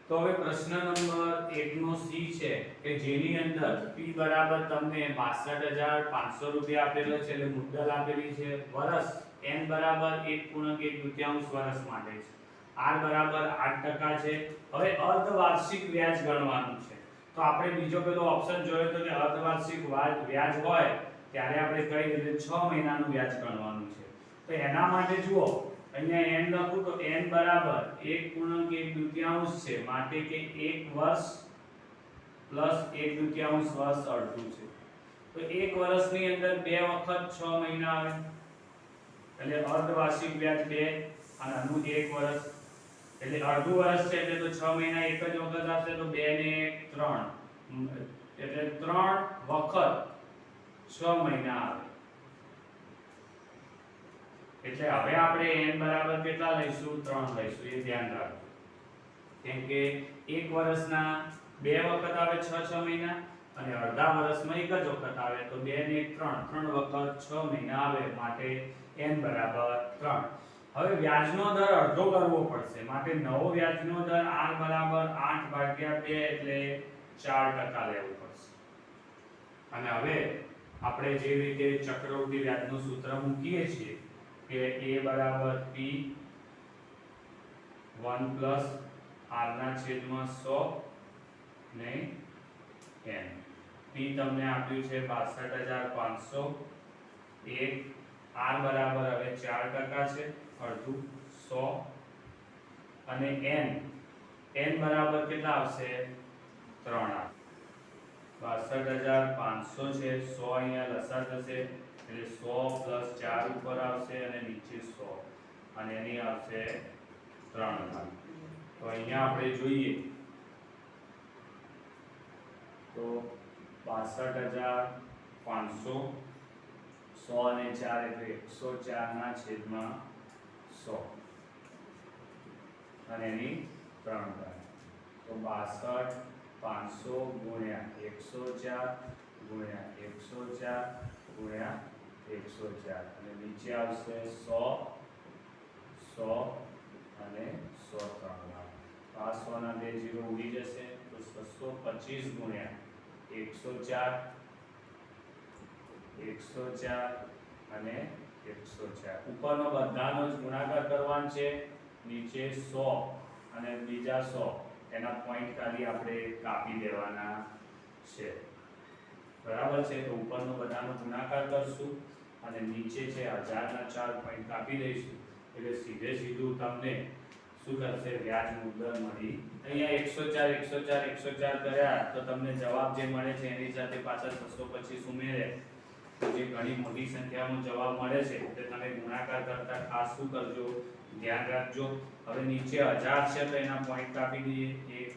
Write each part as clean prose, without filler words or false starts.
તો હવે પ્રશ્ન નંબર 1 નો સી છે કે જેની અંદર p બરાબર તમને 62500 રૂપિયા આપેલો છે એટલે મુદ્દલ આપેલી છે વર્ષ n બરાબર 1.1 વર્ષ માટે છે r બરાબર 8% છે હવે અર્ધવાર્ષિક વ્યાજ ગણવાનું છે તો આપણે બીજો પેલો ઓપ્શન જોયો તો કે અર્ધવાર્ષિક વ્યાજ હોય ત્યારે આપણે કઈ રીતે 6 મહિનાનું વ્યાજ ગણવાનું છે તો એના માટે જુઓ અહીંયા n લખું તો n બરાબર 1.1 છે માટે કે 1 વર્ષ પ્લસ 1/2 વર્ષ અડધું છે તો એક વર્ષની અંદર બે વખત 6 મહિના આવે એટલે અર્ધવાર્ષિક વ્યાજ 2 અને આનું 1 વર્ષ એટલે અડધું વર્ષ છે એટલે તો 6 મહિના એક જ વખત આવશે તો 2 ને 1 3 એટલે 3 વખત 6 મહિના આવે એટલે હવે આપણે n બરાબર કેટલા લઈશું 3 લઈશું એ ધ્યાન રાખજો કેમ કે એક વર્ષના બે વખત આવે 6 મહિના અને અડધા વર્ષમાં એક જ વખત આવે તો 2 ને 1 3 વખત 6 મહિના આવે માટે n બરાબર 3 હવે વ્યાજનો દર અડધો કરવો પડશે માટે નવો વ્યાજનો દર r બરાબર 8/2 એટલે 4% લેવું પડશે અને હવે આપણે જે રીતે ચક્રવૃદ્ધિ વ્યાજનું સૂત્ર મૂકીએ છીએ કે a બરાબર p 1 પ્લસ r ના છેદમાં 100 ને n p તમને આપ્યું છે 62500 એક r બરાબર હવે 4% છે અડધું 100 અને n બરાબર કેટલા આવશે 3 62500 છે 100 અહીંયા લસા થશે એટલે 100 પ્લસ 4 ઉપર આવશે અને નીચે 100 અને એની આવશે 3 તો અહીંયા આપણે જોઈએ તો 62500 100 અને 4 એટલે 104 ના છેદમાં 100 અને એની 3 તો 62500 ગુણ્યા 104 ગુણ્યા 104 ગુણ્યા 104 અને નીચે આવશે 100 100 અને 103 આ 100 ના બે 0 ઉડી જશે તો 625 ગુણ્યા 104 અને 104 ઉપરનો બધાનો જ ગુણાકાર કરવાનો છે નીચે 100 અને બીજા 100 એના પોઈન્ટ ખાલી આપણે કાપી દેવાના છે બરાબર છે તો ઉપરનો બધાનો ગુણાકાર કરશું અને નીચે છે 1000 ના 4 પોઈન્ટ કાપી દઈશું એટલે સીધે સીધું તમને શું કરશે વ્યાજ મુદ્દલ મળી અહીંયા 104 કર્યા તો તમને જવાબ જે મળે છે એની સાથે પાછા 625 ઉમેરે તો જે ઘણી મોટી સંખ્યામાં જવાબ મળે છે એટલે તમે ગુણાકાર કરતા ખાસ શું કરજો ધ્યાન રાખજો હવે નીચે 1000 છે તો એના પોઈન્ટ કાપી દઈએ 1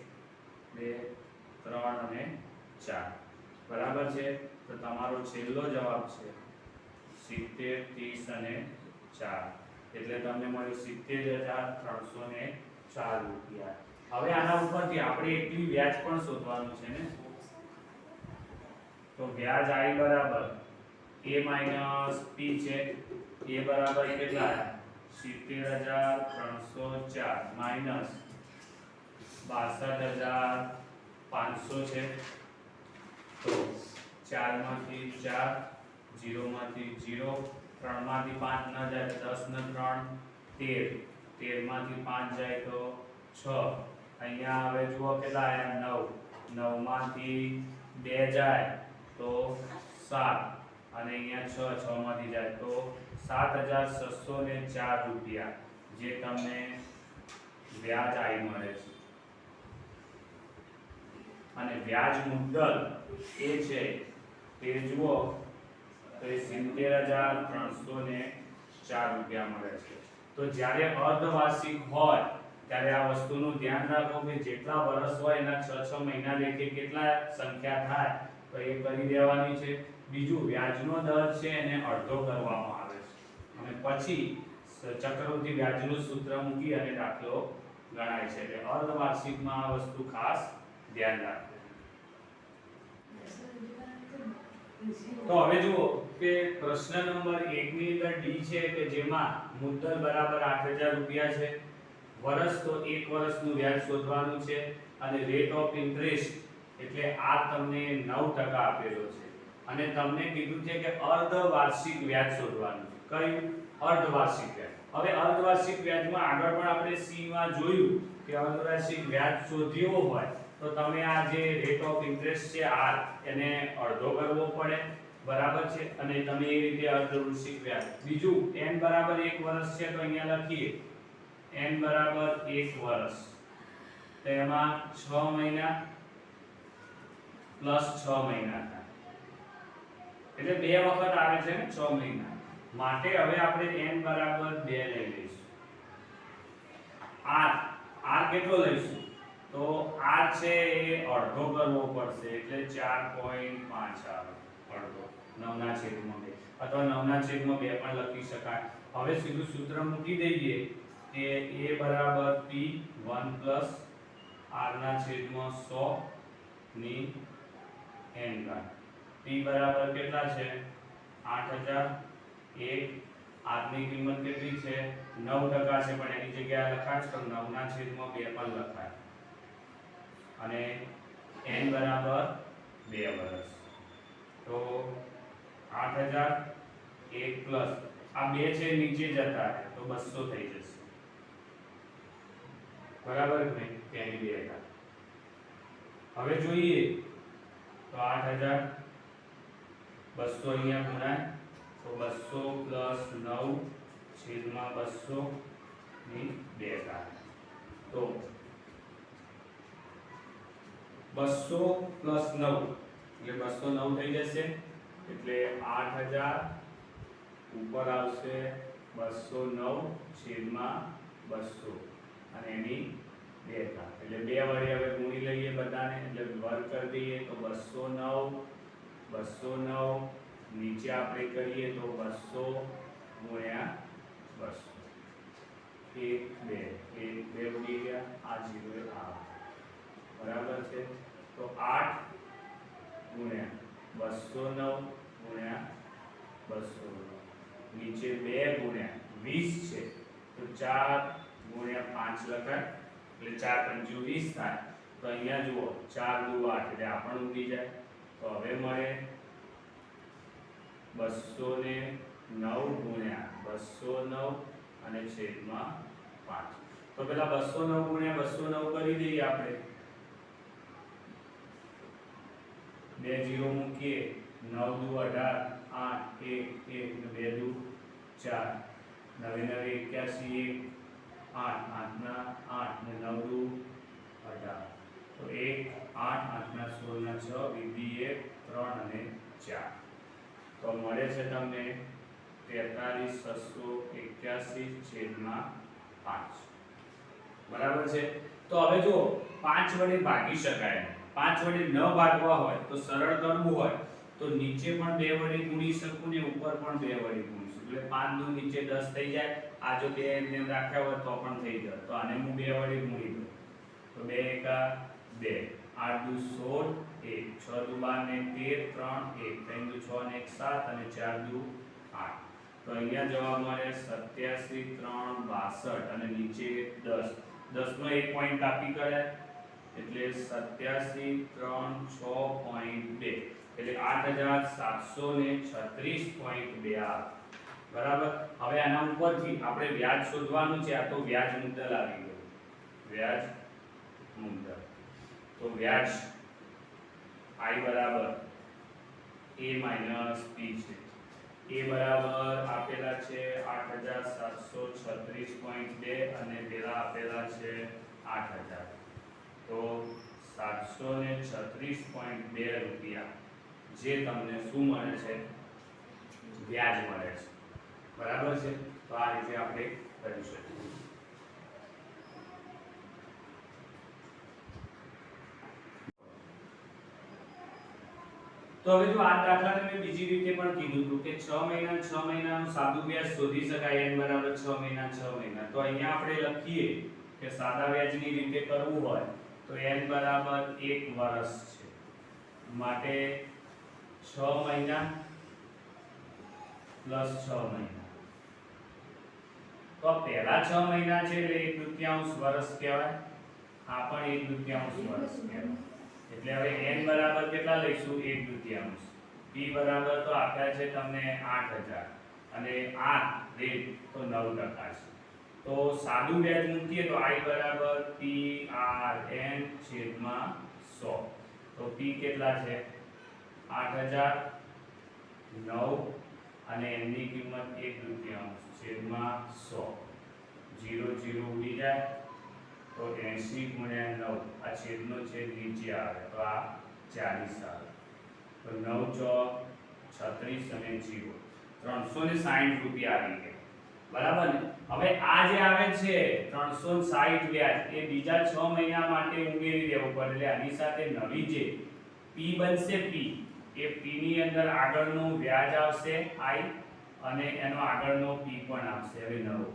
2 3 અને 4 બરાબર છે તો તમારો છેલ્લો જવાબ છે 70 30 અને 4 એટલે તમને મળ્યું 70304 રૂપિયા હવે આના ઉપરથી આપણે એકલી વ્યાજ પણ શોધવાનું છે ને તો વ્યાજ i બરાબર a - p છે a બરાબર કેટલા 70304 માઈનસ 62500 છે તો 4 માંથી 4 0 માંથી 0 3 માંથી 5 ન જાય 10 ને 3 13 13 માંથી 5 જાય તો 6 અહીંયા હવે જુઓ કેટલા આયા 9 9 માંથી 2 જાય તો 7 અને અહીંયા 6 માંથી જાય તો 7604 રૂપિયા જે તમને વ્યાજ આવી મળે છે અને વ્યાજ મુદ્દલ એ છે તે જુઓ તો એ 70304 રૂપિયા મળે છે તો જ્યારે અર્ધવાર્ષિક હોય ત્યારે આ વસ્તુનું ધ્યાન રાખો કે જેટલા વર્ષ હોય એના 6 મહિના લેખે કેટલા સંખ્યા થાય તો એ કરી દેવાની છે બીજું વ્યાજનો દર છે એને અડધો કરવામાં આવે છે અને પછી ચક્રવૃદ્ધિ વ્યાજનું સૂત્ર મૂકી અને દાખલો ગણાય છે એટલે અર્ધવાર્ષિકમાં આ વસ્તુ ખાસ ધ્યાન રાખજો તો હવે જુઓ કે પ્રશ્ન નંબર 1 ની અંદર ડી છે કે જેમાં મુદ્દલ બરાબર 8000 રૂપિયા છે વર્ષ તો 1 વર્ષનું વ્યાજ શોધવાનું છે અને રેટ ઓફ ઇન્ટરેસ્ટ એટલે આ તમને 9% આપેલો છે અને તમને કીધું છે કે અર્ધવાર્ષિક વ્યાજ શોધવાનું છે. કયું? અર્ધવાર્ષિક વ્યાજ. હવે અર્ધવાર્ષિક વ્યાજમાં આગળ પણ આપણે સી માં જોયું કે અર્ધવાર્ષિક વ્યાજ શોધ્યો હોય તો તમે આ જે રેટ ઓફ ઇન્ટરેસ્ટ છે આર એને અડધો કરવો પડે, બરાબર છે, અને તમે એ રીતે અર્ધવાર્ષિક વ્યાજ. બીજું n બરાબર 1 વર્ષ છે તો અહીંયા લખીએ n બરાબર 1 વર્ષ તો એમાં 6 મહિના પ્લસ 6 મહિના થાય એટલે બે વખત આવે છે ને 6 મહિના માટે હવે આપણે n બરાબર 2 લઈ લઈશું. r કેટલો લઈશું તો r છે એ અડધો કરવો પડશે એટલે 4.5 આવે અડધો 9/2 અથવા 9/2 પણ લખી શકાય. હવે સીધું સૂત્ર મૂકી દઈએ કે a બરાબર p 1 પ્લસ r/100 ની n ઘાત. p બરાબર કેટલા છે 8000. r ની કિંમત કેટલી છે 9% છે પણ એની જગ્યાએ લખાય તો 9/2 પણ લખાય અને n બરાબર 2 વર્ષ તો 8000 1 પ્લસ આ 2 છે નીચે જતા રહે તો 200 થઈ જશે, બરાબર કે નહીં? તેની 2 ઘાત. હવે જોઈએ તો 8000 200 અહીંયા ગુણાય તો 200 પ્લસ 9 છેદમાં 200 ની 2 ઘાત તો 200 પ્લસ 9 એટલે 209 થઈ જશે એટલે 8000 ઉપર આવશે 209 છેદમાં 200 અને એની 2 ઘાત એટલે 2 વડે હવે ગુણી લઈએ બધાને એટલે વર્ગ કરી દઈએ તો 209 નીચે આપણે કરીએ તો 200 ગુણ્યા 200 1 2 ઉડી ગયા આ 0 આ બરાબર છે તો 8 ગુણ્યા 209 ગુણ્યા 209 નીચે 2 ગુણ્યા 20 છે તો 4 ગુણ્યા 5 લખાય એટલે 4 × 20 થાય તો અહીંયા જુઓ 4 × 8 એટલે આ પણ ઉડી જાય તો હવે મળે 209 ગુણ્યા 209 અને છેદમાં 5 તો પેલા 209 ગુણ્યા 209 કરી દઈએ આપણે 2 0 મૂકીએ 9 દુ 18 8 1 1 2 દુ 4 9 9 81 8 8 ના 8 ને 9 દુ 18 તો 1 8 8 ના 16 ના 6 વિધિ 1 3 અને 4 તો મળે છે તમને 43681 છેદમાં 5, બરાબર છે. તો હવે જો 5 વડે ભાગી શકાય, 5 વડે ન ભાગવા હોય તો સરળ કરવું હોય તો નીચે પણ 2 વડે ગુણી શકું ને ઉપર પણ 2 વડે ગુણી શકું એટલે 5 દુ નીચે 10 થઈ જાય. આ જો 2 એમને રાખ્યા હોય તો પણ થઈ જાય તો આને હું 2 વડે ગુણી દઉં તો 2 એકા 2 8 દુ 16 1 6 દુ 12 ને 13 3 1 3 દુ 6 ને 1 7 અને 4 દુ 8 તો અહીંયા જવાબ મળે 87 3 62 અને નીચે 10 10 નો એક પોઈન્ટ કાપી કરે એટલે 87 3 6.2 એટલે 8736.2 આવે, બરાબર. હવે આના ઉપરથી આપણે વ્યાજ શોધવાનું છે. આ તો વ્યાજ મુદ્દલ આવી ગયું, વ્યાજ મુદ્દલ. તો વ્યાજ I બરાબર a - p છે. a બરાબર આપેલા છે 8736.2 અને પેલા આપેલા છે 8000 તો 736.2 રૂપિયા જે તમને શું મળે છે વ્યાજ મળે છે, બરાબર છે. તો આ રીતે આપણે કરી શકીએ. તો હવે જો આ દાખલાને મેં બીજી રીતે પણ કીધું હતું કે 6 મહિનાનું સાદું વ્યાજ શોધી શકાય n બરાબર 6 મહિના 6 મહિના. તો અહીંયા આપણે લખીએ કે સાદા વ્યાજની રીતે કરવું હોય તો n બરાબર 1 વર્ષ છે માટે 6 મહિના પ્લસ 6 મહિના તો આ પહેલા 6 મહિના છે એટલે 1/2 વર્ષ કહેવાય, આ પણ 1/2 વર્ષ કહેવાય. એટલે હવે n બરાબર કેટલા લઈશું? 1/2. p બરાબર તો આપ્યા છે તમને 8000 અને r રેટ તો 9% છે. તો સાદું વ્યાજ મૂકીએ તો i બરાબર PRN છેદમાં 100. તો p કેટલા છે? 8000 9 અને n ની કિંમત 1/2 છેદમાં 100. 0 0 ઉડી જાય તો 80 ગુણ્યા 9, આ છેદનો છેદ નીચે આવે તો આ 40 આવે. તો 9 ચોક 36 અને 0 360 રૂપિયા આવી ગયા. બરાબર ને? હવે આ જે આવે છે 360 વ્યાજ એ બીજા 6 મહિના માટે ઉમેરી દેવું પડે. એટલે આની સાથે નવી જે p બનશે p એ p ની અંદર આગળનું વ્યાજ આવશે i અને એનો આગળનો p પણ આવશે હવે નવો.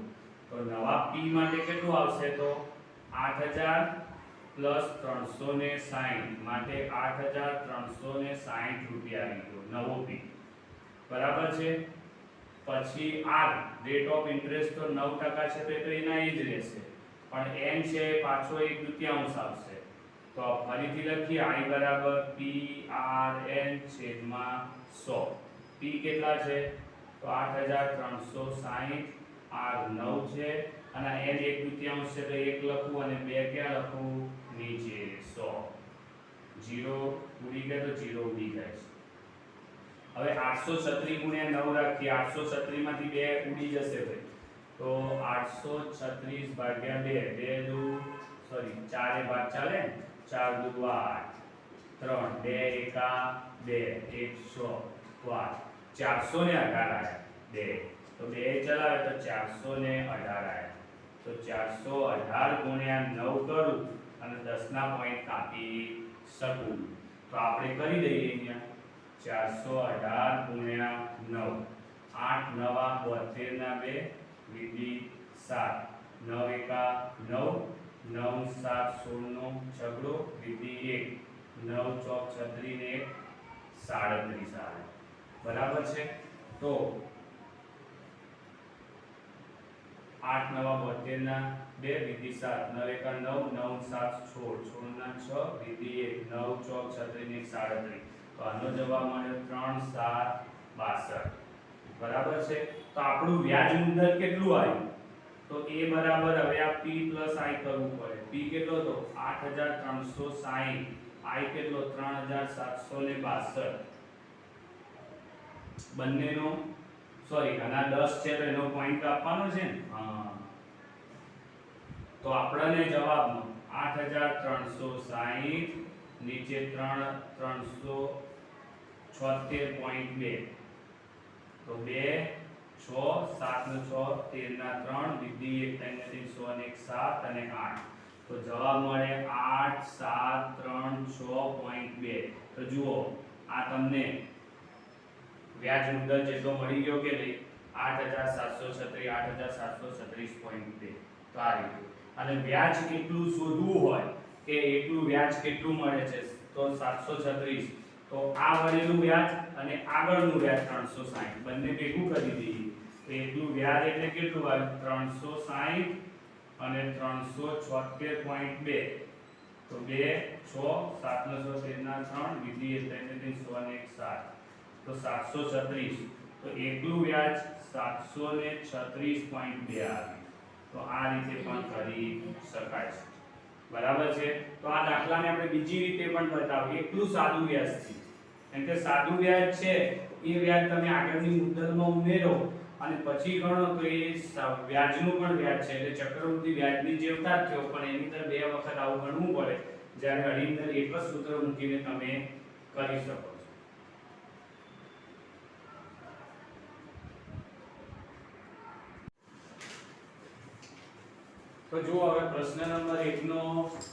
તો નવા p માટે કેટલું આવશે? તો 8000 પ્લસ 360 માટે 8360 રૂપિયા આવી ગયો નવો p. બરાબર છે? પછી r રેટ ઓફ ઇન્ટરેસ્ટ તો 9% છે તો એ તો એના એ જ રહેશે, પણ n છે પાછો 1/2 આવશે. તો ફરીથી લખીએ i બરાબર PRN છેદમાં 100. p કેટલા છે? તો 8360, r 9 છે અને n 1/2 છે તો 1 લખું અને 2 ક્યાં લખું? નીચે 100. 0 ઉડી ગયા તો 0 ઉડી જાય છે. હવે 836 ગુણ્યા 9 રાખીએ. 836 માંથી 2 ઉડી જશે ભાઈ. તો 836 ભાગ્યા 2 2 સોરી 4 એ ભાગ ચાલે ને? 4 દુ 8 3 2 એકા 2 100 418 આયા 2 તો 2 ચલાવે તો 418 આયા. તો 418 ગુણ્યા 9 કરું અને 10 ના પોઈન્ટ કાપી શકું. તો આપણે કરી દઈએ અહીંયા 418 ગુણ્યા 9 8 નવા 72 ના 2 વિધિ 7 9 એકા 9 9 7 16 નો છગડો વિધિ 1 9 ચોક 36 ને 37 આવે. બરાબર છે? તો 8 નવા 72 ના 2 વિધિ 7 9 એકા 9 9 7 16 16 ના 6 વિધિ 1 9 ચોક 36 ને 37. તો આનો જવાબ મળ્યો 3762. બરાબર છે? તો આપણું વ્યાજ મુદ્દલ કેટલું આવ્યું? તો a બરાબર હવે આ p પ્લસ i કરવું પડે. p કેટલો તો 8360, i કેટલો 3762. બંનેનો સોરી આના 10 છે તો એનો પોઈન્ટ કાપવાનો છે ને? હા. તો આપણને જવાબમાં 8360 નીચે 376.2 તો 2 6 7 નો 6 13 ના 3 વિધિ 1 3 ને 100 અને 1 7 અને 8. તો જવાબ મળે 8736.2. તો જુઓ આ તમને વ્યાજ મુદ્દલ જેટલો મળી ગયો કે નહીં? 8736 8736.2. તો આ રીતે. અને વ્યાજ કેટલું શોધવું હોય કે એટલું વ્યાજ કેટલું મળે છે તો 736. તો આ વળેલું વ્યાજ અને આગળનું વ્યાજ 360 બંને ભેગું કરી દઈએ તો એટલું વ્યાજ એટલે કેટલું આવે? 360 અને 376.2. તો 2 6 7 નો 6 13 ના 3 વિધિ 1 3 100 અને 1 7. તો 736. તો એકલું વ્યાજ 736.2 આવે. તો આ રીતે પણ કરી શકાય છે. બરાબર છે? તો આ દાખલાને આપણે બીજી રીતે પણ બતાવીએ એકલું સાદું વ્યાજથી. કેમ કે સાદું વ્યાજ છે એ વ્યાજ તમે આગળની મુદ્દલમાં ઉમેરો અને પછી ગણો તો એ વ્યાજનું પણ વ્યાજ છે એટલે ચક્રવૃદ્ધિ વ્યાજની જેવતા જ થયો, પણ એની અંદર બે વખત આવું ગણવું પડે જ્યારે અડી અંદર એક જ સૂત્ર મૂકીને તમે કરી શકો છો. તો જો હવે પ્રશ્ન નંબર 1 નો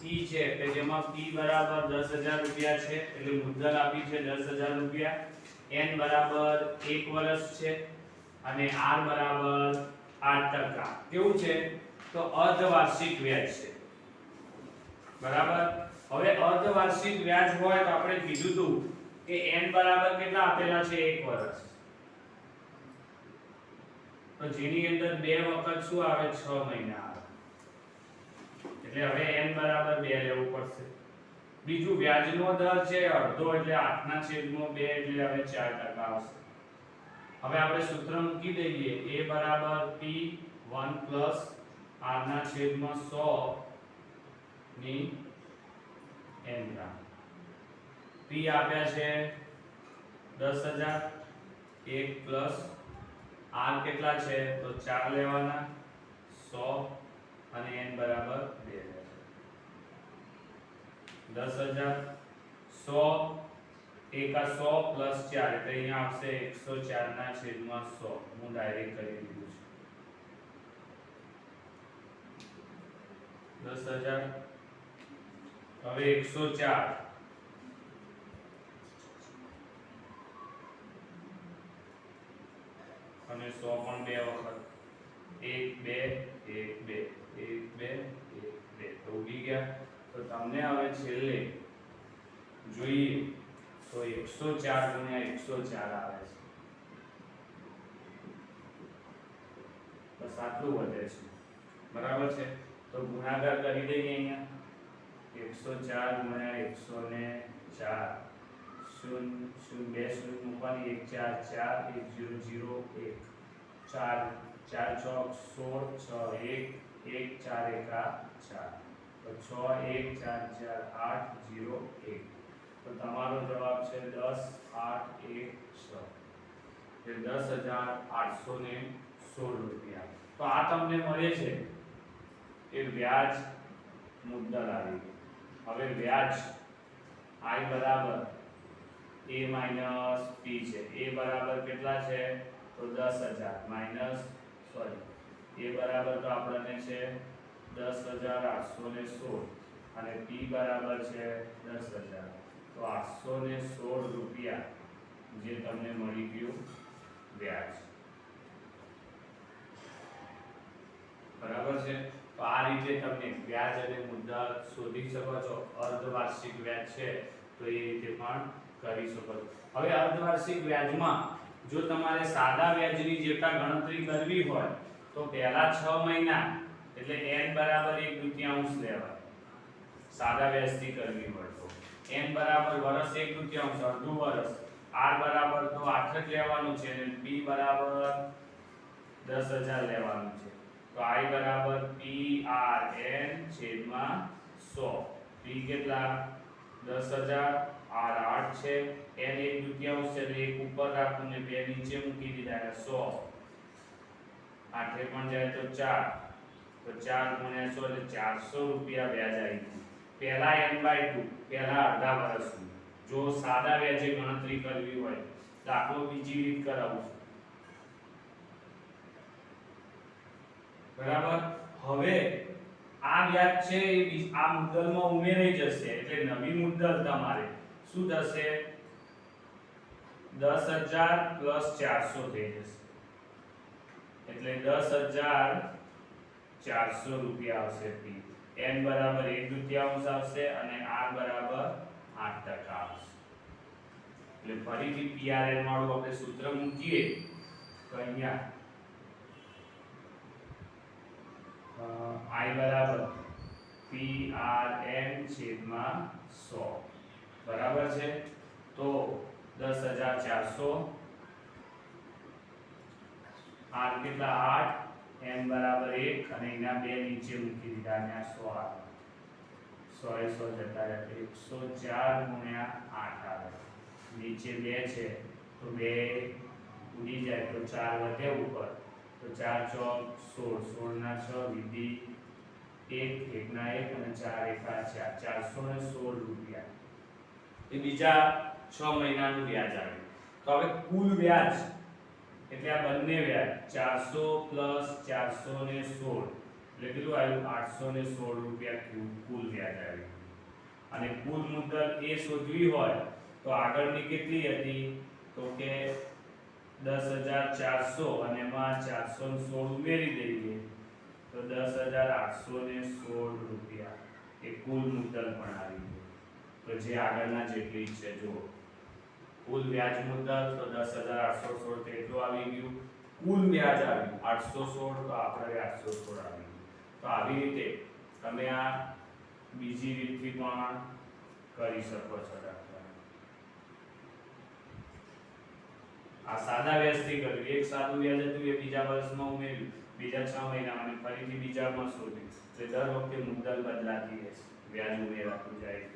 p છે કે જેમાં p બરાબર 10000 રૂપિયા છે એટલે મુદ્દલ આપી છે 10000 રૂપિયા, n બરાબર 1 વર્ષ છે અને r બરાબર 8%. કેવું છે? તો અર્ધવાર્ષિક વ્યાજ છે. બરાબર? હવે અર્ધવાર્ષિક વ્યાજ હોય તો આપણે કીધું હતું કે n બરાબર કેટલા આપેલા છે? 1 વર્ષ. તો જેની અંદર 2 વખત શું આવે 6 મહિના આવે એટલે હવે n બરાબર 2 લેવું પડશે બીજું વ્યાજનો દર છે અડધો એટલે 8/2 એટલે હવે 4% આવશે હવે આપણે સૂત્ર મૂકી દઈએ a બરાબર p 1 plus r/100 ની n ગ્રામ p આપ્યા છે 10000 1 plus r કેટલા છે તો 4 લેવાના 100 અને n બરાબર 2 10000 100 એકા 100 plus 4 એટલે અહીંયા આવશે 104/100 હું ડાયરેક્ટ કરી દીધું છે 10000 હવે 104 અને 100 પણ બે વખત 1 2 1 2 1 2 1 2 તો ઉગી ગયા તો તમને હવે છેલ્લે જોઈએ તો 104 ગુણ્યા 104 આવે છે બસ આટલું વધે છે બરાબર છે તો ગુણાકાર કરી દઈએ અહીંયા 104 ગુણ્યા 104 0 0 2 0 મૂકવાની 1 4 4 1 0 0 1 4 4 6 16 6 1 1 4 એકા 4 તો 6 1 4 4 8 0 1 તો તમારો જવાબ છે 10 8 1 6 એટલે 10816 રૂપિયા તો આ તમને મળે છે એ વ્યાજ મુદ્દલ આવી હવે વ્યાજ i બરાબર a માઈનસ p છે a બરાબર કેટલા છે તો 10000 માઈનસ સોરી a બરાબર તો આપણને છે 10816 અને p બરાબર છે 10000 તો 816 રૂપિયા જે તમને મળી ગયું વ્યાજ બરાબર છે તો આ રીતે તમે વ્યાજ અને મુદ્દલ શોધી શકો છો અર્ધવાર્ષિક વ્યાજ છે તો એ રીતે પણ કરી શકો છો હવે અર્ધવાર્ષિક વ્યાજમાં જો તમારે સાદા વ્યાજની જેટલા ગણતરી કરવી હોય તો પહેલા 6 મહિના એટલે n બરાબર 1/2 લેવાય સાદા વ્યાજથી કરવી હોય તો n બરાબર વર્ષ 1/2 અડધું વર્ષ r બરાબર તો 8 જ લેવાનું છે અને p બરાબર 10000 લેવાનું છે તો i બરાબર p r n છેદમાં 100 p કેટલા 10000 r 8 છે n 1/2 છે એટલે 1 ઉપર રાખું ને 2 નીચે મૂકી દીધા 100 8 પણ જાય તો 4 તો 4 ગુણ્યા 100 એટલે 400 રૂપિયા વ્યાજ આવ્યું પહેલા n/2 પહેલા અડધા વર્ષનું જો સાદા વ્યાજે ગણતરી કરવી હોય દાખલો બીજી રીત કરાવું છું બરાબર હવે આ વ્યાજ છે એ આ મુદ્દલમાં ઉમેરાઈ જશે એટલે નવી મુદ્દલ તમારે શું થશે 10000 400 થઈ જશે એટલે 10400 રૂપિયા આવશે p n બરાબર 1/2 આવશે અને r બરાબર 8% આવશે એટલે ફરીથી PRN વાળું આપણે સૂત્ર મૂકીએ તો અહીંયા i બરાબર PRN છેદમાં 100 બરાબર છે તો 10400 r કેટલા 8 n બરાબર 1 અને એના બે નીચે મૂકી દીધા અને આ 100 આવે 100 જતા રહે 104 ગુણ્યા 8 આવે નીચે 2 છે તો 2 ઉડી જાય તો 4 વધે ઉપર તો 4 ચોક 16 16 ના 6 વિધિ 1 1 ના 1 અને 4 એકા 4 416 રૂપિયા એ બીજા 6 મહિનાનું વ્યાજ આવ્યું તો હવે કુલ વ્યાજ એટલે આ બંને વ્યાજ 400 416 એટલે કેટલું આવ્યું 816 રૂપિયા કુલ વ્યાજ આવ્યું અને કુલ મુદ્દલ એ શોધવી હોય તો આગળની કેટલી હતી તો કે 10400 અને એમાં 416 ઉમેરી દઈએ તો 10816 રૂપિયા એ કુલ મુદ્દલ પણ આવી ગયું તો જે આગળના જેટલી છે જો કુલ વ્યાજ મુદ્દલ તો 10816 એટલું આવી ગયું કુલ વ્યાજ આવ્યું 816 તો આપણે 816 આવ્યું. તો આવી રીતે તમે આ બીજી રીતથી પણ કરી શકો છો દાખલા. આ સાદા વ્યાજથી કર્યું. એક સાદું વ્યાજ હતું એ બીજા વર્ષમાં ઉમેર્યું, બીજા 6 મહિનામાં અને ફરીથી બીજામાં શોધ્યું. તો દર વખતે મુદ્દલ બદલાતી રહેશે, વ્યાજ ઉમેરાતું જાય.